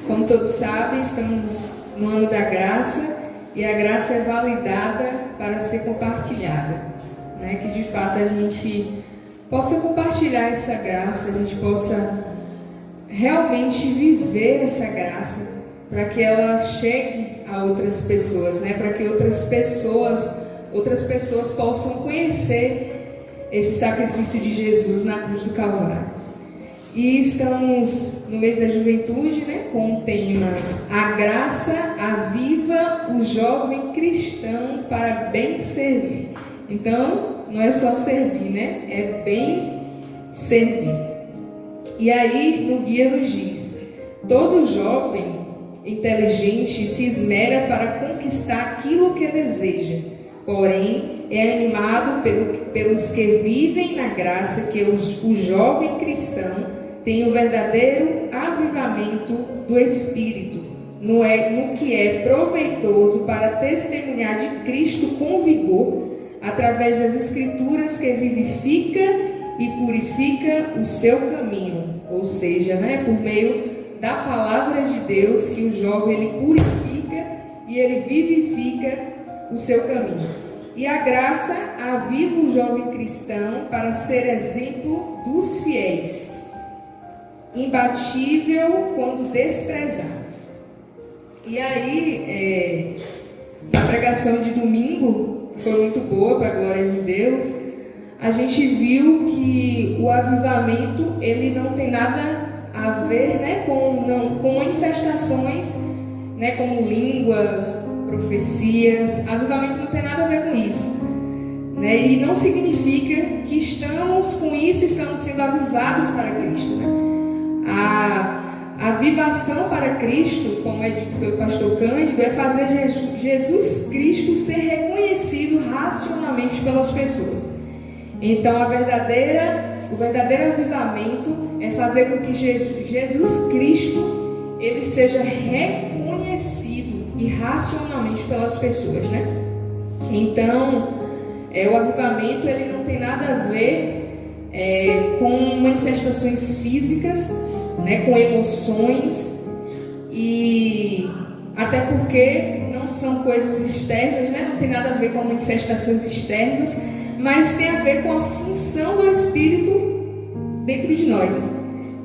Como todos sabem, estamos no ano da graça e a graça é validada para ser compartilhada, né? Que de fato a gente possa compartilhar essa graça, a gente possa realmente viver essa graça para que ela chegue a outras pessoas, né? Para que outras pessoas possam conhecer esse sacrifício de Jesus na cruz do Calvário. E estamos no mês da juventude, né, com o tema A Graça Aviva o Jovem Cristão para Bem Servir. Então, não é só servir, né? É bem servir. E aí, no guia nos diz: todo jovem inteligente se esmera para conquistar aquilo que deseja, porém é animado pelos que vivem na graça que o jovem cristão tem o verdadeiro avivamento do Espírito, no que é proveitoso para testemunhar de Cristo com vigor, através das Escrituras que vivifica e purifica o seu caminho, ou seja, né, por meio da palavra de Deus que o jovem ele purifica e ele vivifica o seu caminho. E a graça aviva o jovem cristão para ser exemplo dos fiéis, imbatível quando desprezados. E aí, na pregação de domingo, que foi muito boa para a glória de Deus, a gente viu que o avivamento ele não tem nada a ver, né, com manifestações, né, como línguas, profecias. Avivamento não tem nada a ver com isso, né, e não significa que estamos com isso, estamos sendo avivados para Cristo, né? A avivação para Cristo, como é dito pelo pastor Cândido, é fazer Jesus Cristo ser reconhecido racionalmente pelas pessoas. Então, o verdadeiro avivamento é fazer com que Jesus Cristo ele seja reconhecido irracionalmente pelas pessoas, né? Então, o avivamento ele não tem nada a ver com manifestações físicas, né, com emoções, e até porque não são coisas externas, né? Não tem nada a ver com manifestações externas, mas tem a ver com a função do Espírito dentro de nós,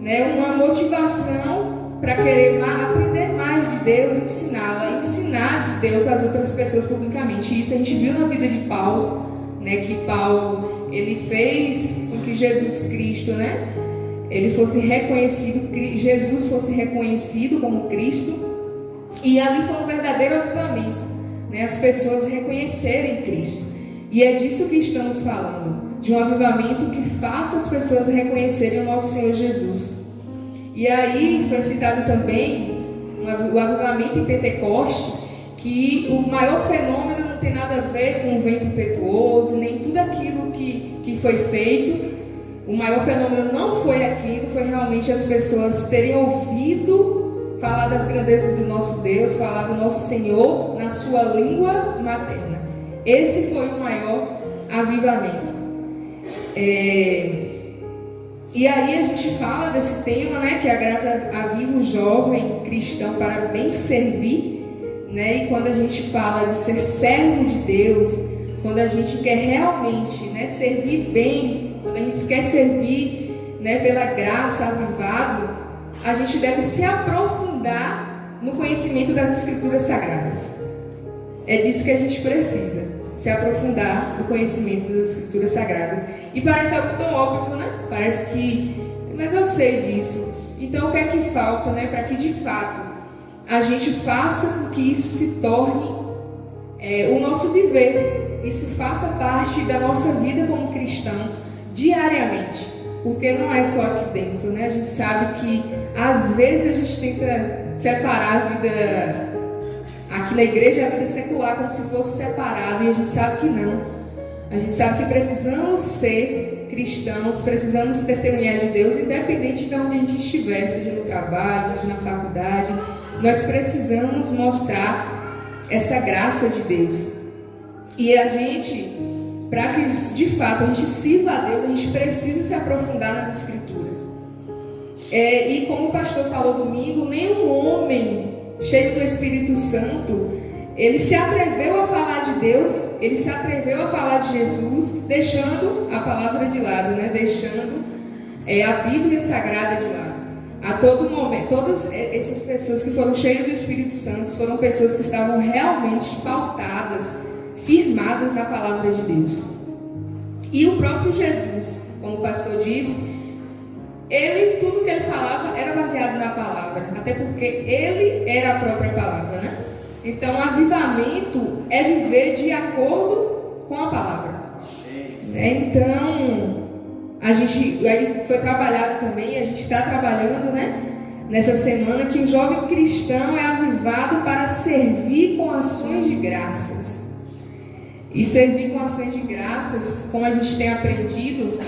né? Uma motivação para querer aprender mais de Deus, ensinar de Deus às outras pessoas publicamente. Isso a gente viu na vida de Paulo, né? Que Paulo ele fez com que Jesus Cristo, né, ele fosse reconhecido, Jesus fosse reconhecido como Cristo, e ali foi um verdadeiro avivamento, né? As pessoas reconhecerem Cristo. E é disso que estamos falando, de um avivamento que faça as pessoas reconhecerem o nosso Senhor Jesus. E aí foi citado também o avivamento em Pentecoste, que o maior fenômeno não tem nada a ver com o vento impetuoso, nem tudo aquilo que foi feito. O maior fenômeno não foi aquilo, foi realmente as pessoas terem ouvido falar das grandezas do nosso Deus, falar do nosso Senhor na sua língua materna. Esse foi o maior avivamento. E aí a gente fala desse tema, né, que a graça aviva o jovem cristão para bem servir, né? E quando a gente fala de ser servo de Deus, quando a gente quer realmente, né, servir bem, quando a gente quer servir, né, pela graça avivado, a gente deve se aprofundar no conhecimento das Escrituras Sagradas. É disso que a gente precisa, se aprofundar no conhecimento das Escrituras Sagradas. E parece algo tão óbvio, né? Parece que, mas eu sei disso. Então o que é que falta, né, para que de fato a gente faça com que isso se torne o nosso viver, isso faça parte da nossa vida como cristão diariamente, porque não é só aqui dentro, né? A gente sabe que às vezes a gente tenta separar a vida aqui na igreja, a vida secular, como se fosse separado, e a gente sabe que não. A gente sabe que precisamos ser cristãos, precisamos testemunhar de Deus, independente de onde a gente estiver, seja no trabalho, seja na faculdade. Nós precisamos mostrar essa graça de Deus. E a gente, para que de fato a gente sirva a Deus, a gente precisa se aprofundar nas Escrituras. E como o pastor falou domingo, nenhum homem cheio do Espírito Santo, ele se atreveu a falar de Deus, ele se atreveu a falar de Jesus, deixando a palavra de lado, né? Deixando a Bíblia Sagrada de lado. A todo momento, todas essas pessoas que foram cheias do Espírito Santo foram pessoas que estavam realmente pautadas, firmadas na palavra de Deus. E o próprio Jesus, como o pastor disse, tudo que ele falava era baseado na palavra, até porque ele era a própria palavra, né? Então, avivamento é viver de acordo com a palavra. Então, aí foi trabalhado também, a gente está trabalhando, né, nessa semana, que o jovem cristão é avivado para servir com ações de graças. E servir com ações de graças, como a gente tem aprendido,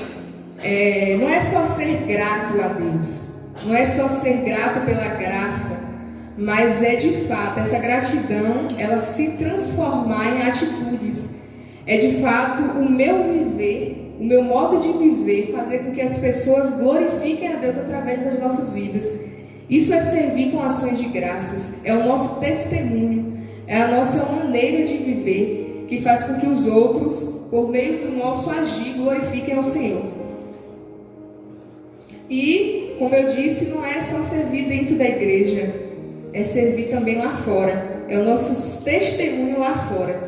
não é só ser grato a Deus, não é só ser grato pela graça, mas é de fato essa gratidão, ela se transformar em atitudes. É de fato o meu viver, o meu modo de viver, fazer com que as pessoas glorifiquem a Deus através das nossas vidas. Isso é servir com ações de graças, é o nosso testemunho, é a nossa maneira de viver, que faz com que os outros, por meio do nosso agir, glorifiquem ao Senhor. E, como eu disse, não é só servir dentro da igreja, é servir também lá fora, é o nosso testemunho lá fora.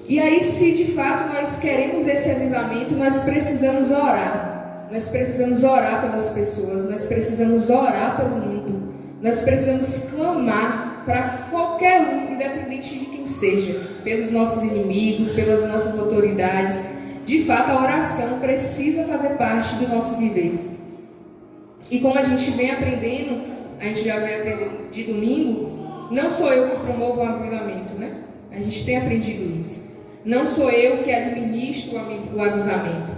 E aí, se de fato nós queremos esse avivamento, nós precisamos orar. Nós precisamos orar pelas pessoas, nós precisamos orar pelo mundo, nós precisamos clamar para qualquer um, independente de quem seja, pelos nossos inimigos, pelas nossas autoridades. De fato, a oração precisa fazer parte do nosso viver. E como a gente vem aprendendo, a gente já vem aprendendo de domingo, não sou eu que promovo o avivamento, né? A gente tem aprendido isso. Não sou eu que administro o avivamento.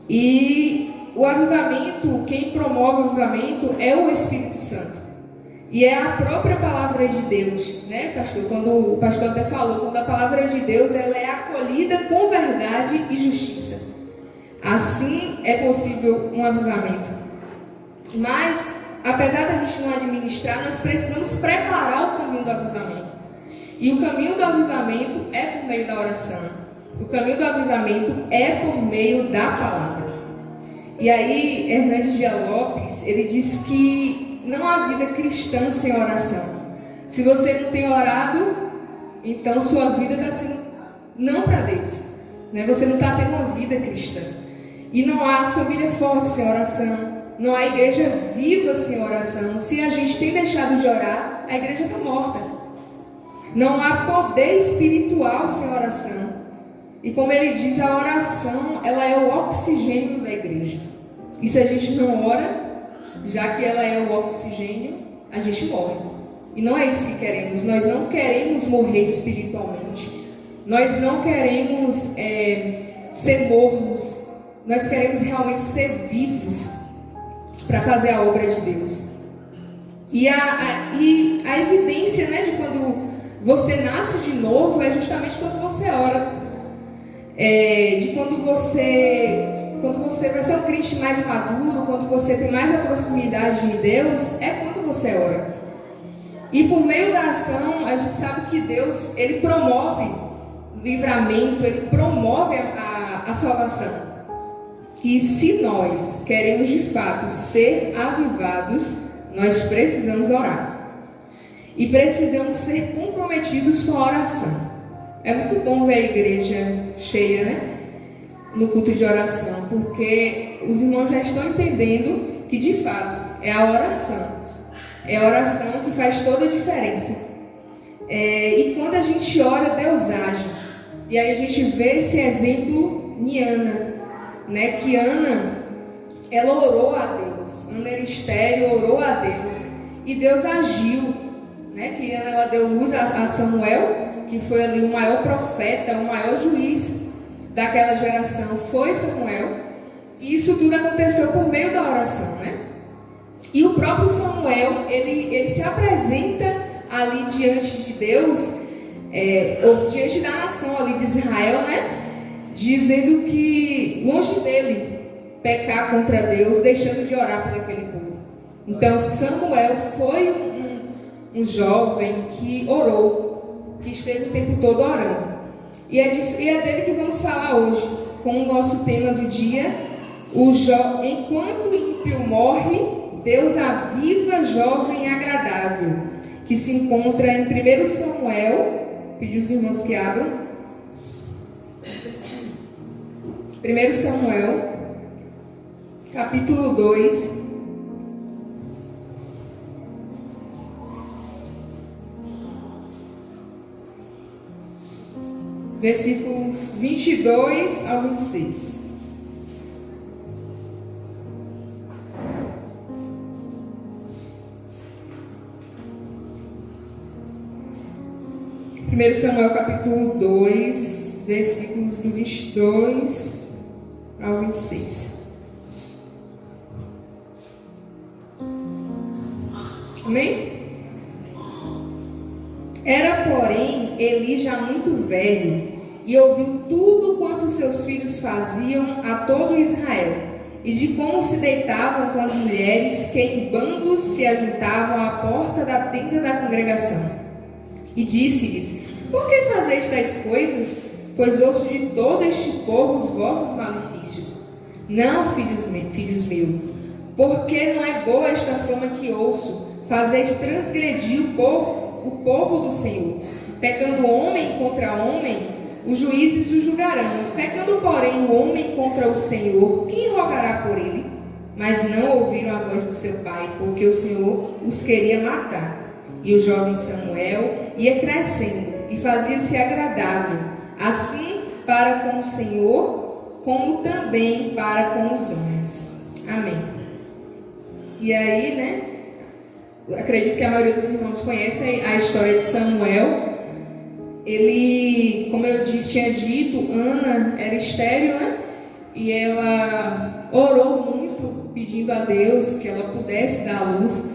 E o avivamento, quem promove o avivamento é o Espírito Santo. E é a própria palavra de Deus, né, pastor? Quando o pastor até falou, quando a palavra de Deus ela é acolhida com verdade e justiça. Assim é possível um avivamento. Mas, apesar da gente não administrar, nós precisamos preparar o caminho do avivamento. E o caminho do avivamento é por meio da oração. O caminho do avivamento é por meio da palavra. E aí, Hernandes Dias Lopes, ele diz que não há vida cristã sem oração. Se você não tem orado, então sua vida está sendo não para Deus, né? Você não está tendo uma vida cristã. E não há família forte sem oração. Não há igreja viva sem oração. Se a gente tem deixado de orar, a igreja está morta. Não há poder espiritual sem oração. E como ele diz, a oração, ela é o oxigênio da igreja. E se a gente não ora, já que ela é o oxigênio, a gente morre. E não é isso que queremos. Nós não queremos morrer espiritualmente. Nós não queremos ser mornos. Nós queremos realmente ser vivos para fazer a obra de Deus. E a evidência, né, de quando você nasce de novo é justamente quando você ora. De quando você vai ser um crente mais maduro, quando você tem mais a proximidade de Deus, é quando você ora. E por meio da ação, a gente sabe que Deus, ele promove livramento, ele promove a salvação. E se nós queremos de fato ser avivados, nós precisamos orar. E precisamos ser comprometidos com a oração. É muito bom ver a igreja cheia, né? No culto de oração, porque os irmãos já estão entendendo que de fato é a oração. É a oração que faz toda a diferença. E quando a gente ora, Deus age. E aí a gente vê esse exemplo em Ana, né? Que Ana, ela orou a Deus. Ana era estéril, orou a Deus. E Deus agiu, né? Que Ana, ela deu luz a Samuel, que foi ali o maior profeta, o maior juiz daquela geração, foi Samuel. E isso tudo aconteceu por meio da oração, né? E o próprio Samuel, ele se apresenta ali diante de Deus, ou diante da nação ali de Israel, né? Dizendo que longe dele pecar contra Deus, deixando de orar por aquele povo. Então Samuel foi um jovem que orou, que esteve o tempo todo orando. E é dele que vamos falar hoje, com o nosso tema do dia, enquanto o ímpio morre, Deus aviva jovem agradável, que se encontra em 1 Samuel, pedi os irmãos que abram, 1 Samuel, capítulo 2, versículos 22 ao 26. Primeiro Samuel capítulo 2, versículos do 22 ao 26. Amém? Era, porém, Eli já muito velho, e ouviu tudo quanto seus filhos faziam a todo Israel, e de como se deitavam com as mulheres que em bandos se ajuntavam à porta da tenda da congregação. E disse-lhes: por que fazeis tais coisas? Pois ouço de todo este povo os vossos malefícios. Não, filhos meus, porque não é boa esta fama que ouço. Fazeis transgredir o povo do Senhor. Pecando homem contra homem, os juízes o julgarão. Pecando, porém, o homem contra o Senhor, quem rogará por ele? Mas não ouviram a voz do seu pai, porque o Senhor os queria matar. E o jovem Samuel ia crescendo e fazia-se agradável, assim para com o Senhor, como também para com os homens. Amém. E aí, acredito que a maioria dos irmãos conhece a história de Samuel. Ele, como eu tinha dito, Ana era estéril, e ela orou muito pedindo a Deus que ela pudesse dar à luz.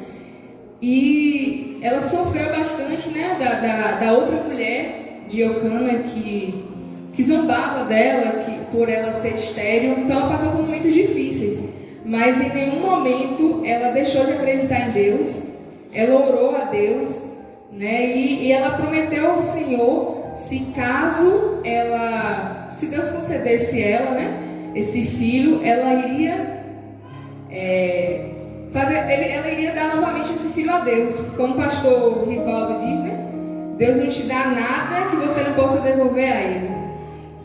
E ela sofreu bastante, da outra mulher de Eucana que zombava dela, por ela ser estéril. Então ela passou por momentos difíceis, mas em nenhum momento ela deixou de acreditar em Deus. Ela orou a Deus, e ela prometeu ao Senhor, se Deus concedesse ela, esse filho, ela iria ela iria dar novamente esse filho a Deus. Como o pastor Rivaldo diz, Deus não te dá nada que você não possa devolver a ele.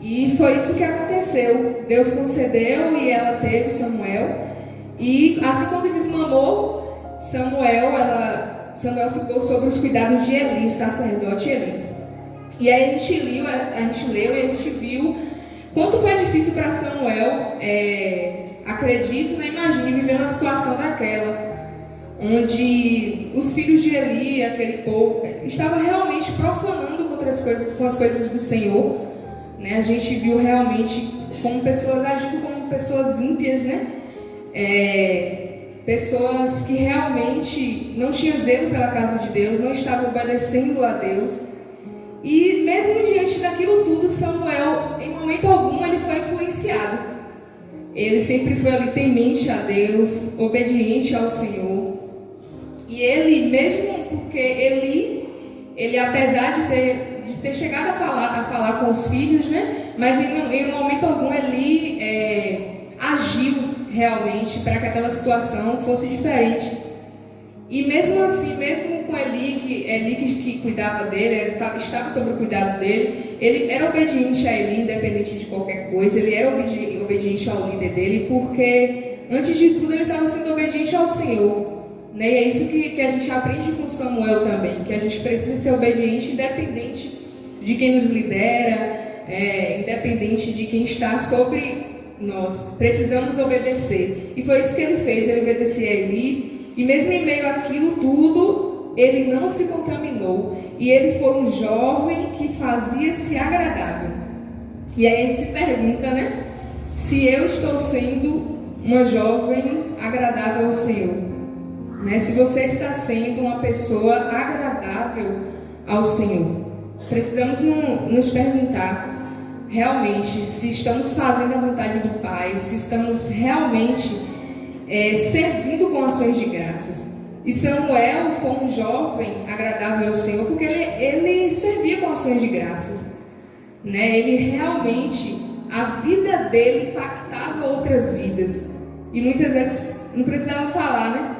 E foi isso que aconteceu. Deus concedeu e ela teve Samuel. E assim como desmamou Samuel ficou sob os cuidados de Eli, o sacerdote Eli. E aí a gente leu e a gente viu quanto foi difícil para Samuel, acredito, imagine viver uma situação daquela, onde os filhos de Eli, aquele povo, estavam realmente profanando com as coisas do Senhor. A gente viu realmente como pessoas agindo como pessoas ímpias, pessoas que realmente não tinham zelo pela casa de Deus, não estavam obedecendo a Deus. E mesmo diante daquilo tudo, Samuel, em momento algum, ele foi influenciado. Ele sempre foi ali temente a Deus, obediente ao Senhor. E ele, mesmo porque ele apesar de ter chegado a falar com os filhos, mas em momento algum ele agiu realmente para que aquela situação fosse diferente. E mesmo assim, mesmo com Eli que cuidava dele, ele estava sob o cuidado dele, ele era obediente a Eli, independente de qualquer coisa. Ele era obediente ao líder dele, porque antes de tudo ele estava sendo obediente ao Senhor. E é isso que a gente aprende com Samuel também, que a gente precisa ser obediente independente de quem nos lidera, independente de quem está sobre nós. Precisamos obedecer. E foi isso que ele fez, ele obedecia a Eli. E mesmo em meio àquilo tudo, ele não se contaminou. E ele foi um jovem que fazia-se agradável. E aí a gente se pergunta, se eu estou sendo uma jovem agradável ao Senhor. Se você está sendo uma pessoa agradável ao Senhor. Precisamos nos perguntar realmente se estamos fazendo a vontade do Pai, se estamos realmente servindo com ações de graças. E Samuel foi um jovem agradável ao Senhor porque ele servia com ações de graças, né? Ele realmente, a vida dele impactava outras vidas. E muitas vezes não precisava falar, né?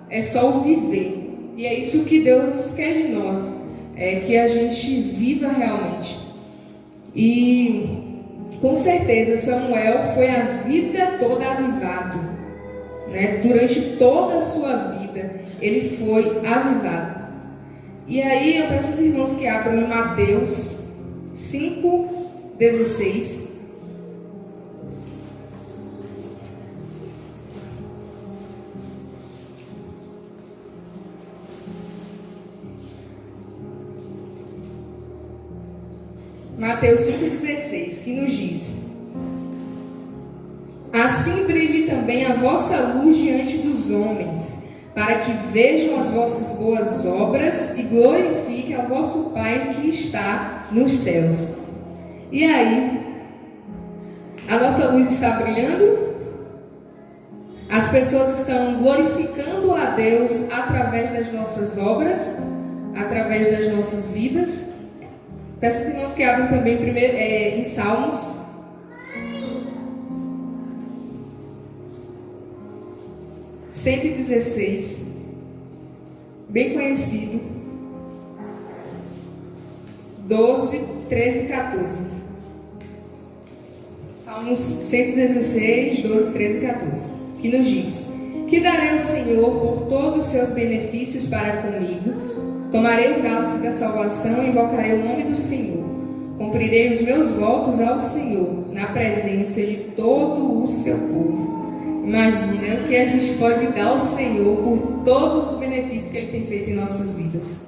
É só o viver. E é isso que Deus quer de nós, é que a gente viva realmente. E com certeza Samuel foi a vida toda avivado, né? Durante toda a sua vida ele foi avivado. E aí eu peço aos irmãos que abram em Mateus 5:16. Mateus 5,16, que nos diz: assim brilhe também a vossa luz diante dos homens, para que vejam as vossas boas obras e glorifiquem ao vosso Pai que está nos céus. E aí, a nossa luz está brilhando? As pessoas estão glorificando a Deus através das nossas obras, através das nossas vidas? Peço que irmãos que abram também primeiro, em Salmos 116, bem conhecido, 12, 13 e 14. Salmos 116, 12, 13 e 14, que nos diz: que darei ao Senhor por todos os seus benefícios para comigo? Tomarei o cálice da salvação e invocarei o nome do Senhor. Cumprirei os meus votos ao Senhor, na presença de todo o seu povo. Imagina o que a gente pode dar ao Senhor por todos os benefícios que Ele tem feito em nossas vidas.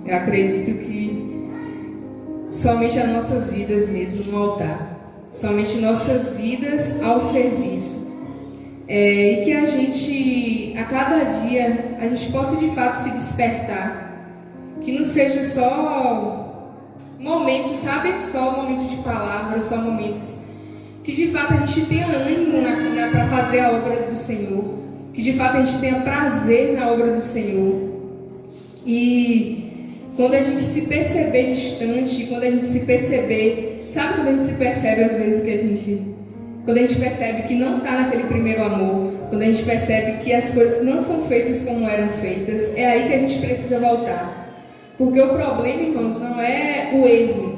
Eu acredito que somente as nossas vidas mesmo no altar. Somente nossas vidas ao serviço. E que a gente, a cada dia, a gente possa de fato se despertar. Que não seja só momentos, sabe? Só momento de palavras, só momentos. Que de fato a gente tenha ânimo para fazer a obra do Senhor. Que de fato a gente tenha prazer na obra do Senhor. E quando a gente se perceber distante, quando a gente se perceber... Sabe quando a gente se percebe às vezes que a gente... Quando a gente percebe que não está naquele primeiro amor, quando a gente percebe que as coisas não são feitas como eram feitas, é aí que a gente precisa voltar. Porque o problema, irmãos, não é o erro.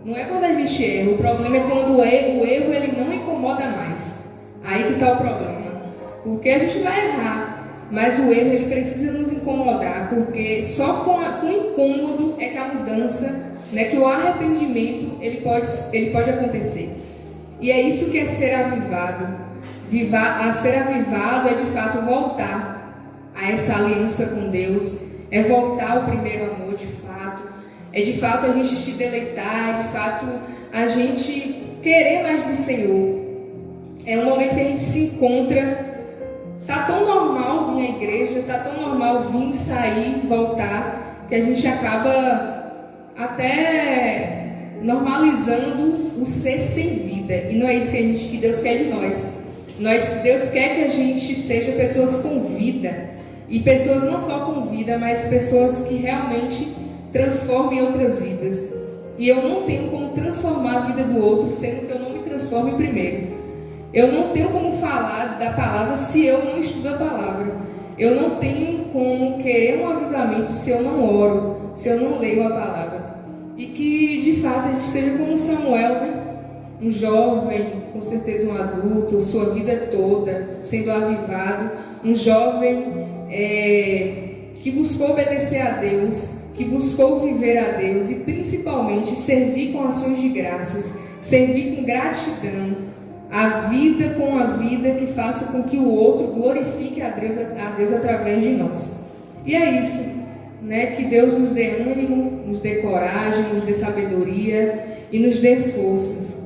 Não é quando a gente erra. O problema é quando o erro ele não incomoda mais. Aí que está o problema. Porque a gente vai errar, mas o erro ele precisa nos incomodar, porque só com o incômodo é que a mudança, né, que o arrependimento ele pode acontecer. E é isso que é ser avivado. Ser avivado é de fato voltar a essa aliança com Deus, é voltar ao primeiro amor de fato, é de fato a gente se deleitar, de fato a gente querer mais do Senhor. É um momento que a gente se encontra, tá tão normal vir à igreja, tá tão normal vir, sair, voltar, que a gente acaba até normalizando o ser sem vida. E não é isso que Deus quer de nós. Deus quer que a gente seja pessoas com vida. E pessoas não só com vida, mas pessoas que realmente transformem outras vidas. E eu não tenho como transformar a vida do outro, sendo que eu não me transforme primeiro. Eu não tenho como falar da palavra se eu não estudo a palavra. Eu não tenho como querer um avivamento se eu não oro, se eu não leio a palavra. E que, de fato, a gente seja como Samuel, né? Um jovem, com certeza um adulto, sua vida toda sendo avivado. Um jovem que buscou obedecer a Deus, que buscou viver a Deus e, principalmente, servir com ações de graças, servir com gratidão, a vida com a vida que faça com que o outro glorifique a Deus através de nós. E é isso. Né, que Deus nos dê ânimo, nos dê coragem, nos dê sabedoria e nos dê forças.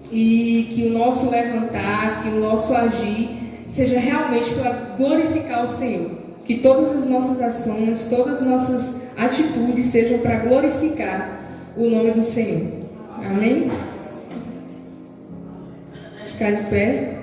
E que o nosso levantar, que o nosso agir seja realmente para glorificar o Senhor. Que todas as nossas ações, todas as nossas atitudes sejam para glorificar o nome do Senhor. Amém? Ficar de pé.